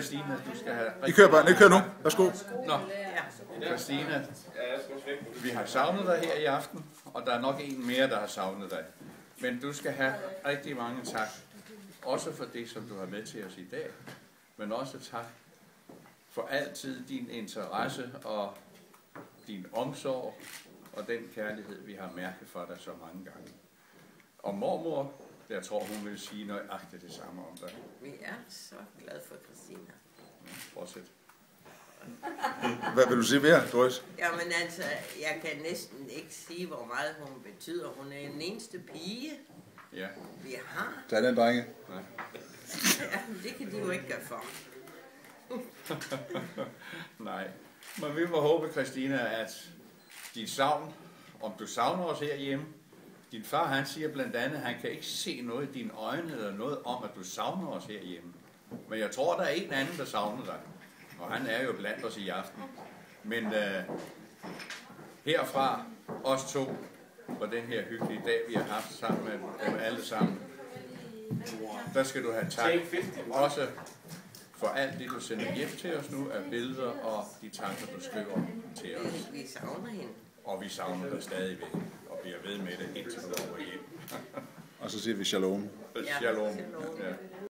Christina, du skal have... I kører bare, I kører nu. Værsgo. Nå, Christina, vi har savnet dig her i aften, og der er nok en mere, der har savnet dig. Men du skal have rigtig mange tak. Også for det, som du har med til os i dag, men også tak for altid din interesse og din omsorg og den kærlighed, vi har mærket for dig så mange gange. Og mormor, jeg tror, hun vil sige nøjagtigt det samme om dig. Vi er så glade for Christina. Fortsæt. Hvad vil du sige mere, Doris? Jamen altså, jeg kan næsten ikke sige, hvor meget hun betyder. Hun er den eneste pige, Ja. vi har. Tag den, drenge. Nej. Ja, det kan de jo ikke gøre for. Nej. Men vi må håbe, Christina, at dit savn, om du savner os herhjemme, din far, han siger blandt andet, at han kan ikke se noget i dine øjne eller noget om, at du savner os herhjemme. Men jeg tror, der er en anden, der savner dig. Og han er jo blandt os i aften. Men herfra, os to, på den her hyggelige dag, vi har haft sammen med dem alle sammen, der skal du have tak. Også for alt det, du sender hjem til os nu, af billeder og de tanker, du skriver til os. Vi savner hende. Og vi savner dig stadigvæk, og bliver ved med det, indtil du kommer hjem. Og så siger vi shalom. Shalom. Ja.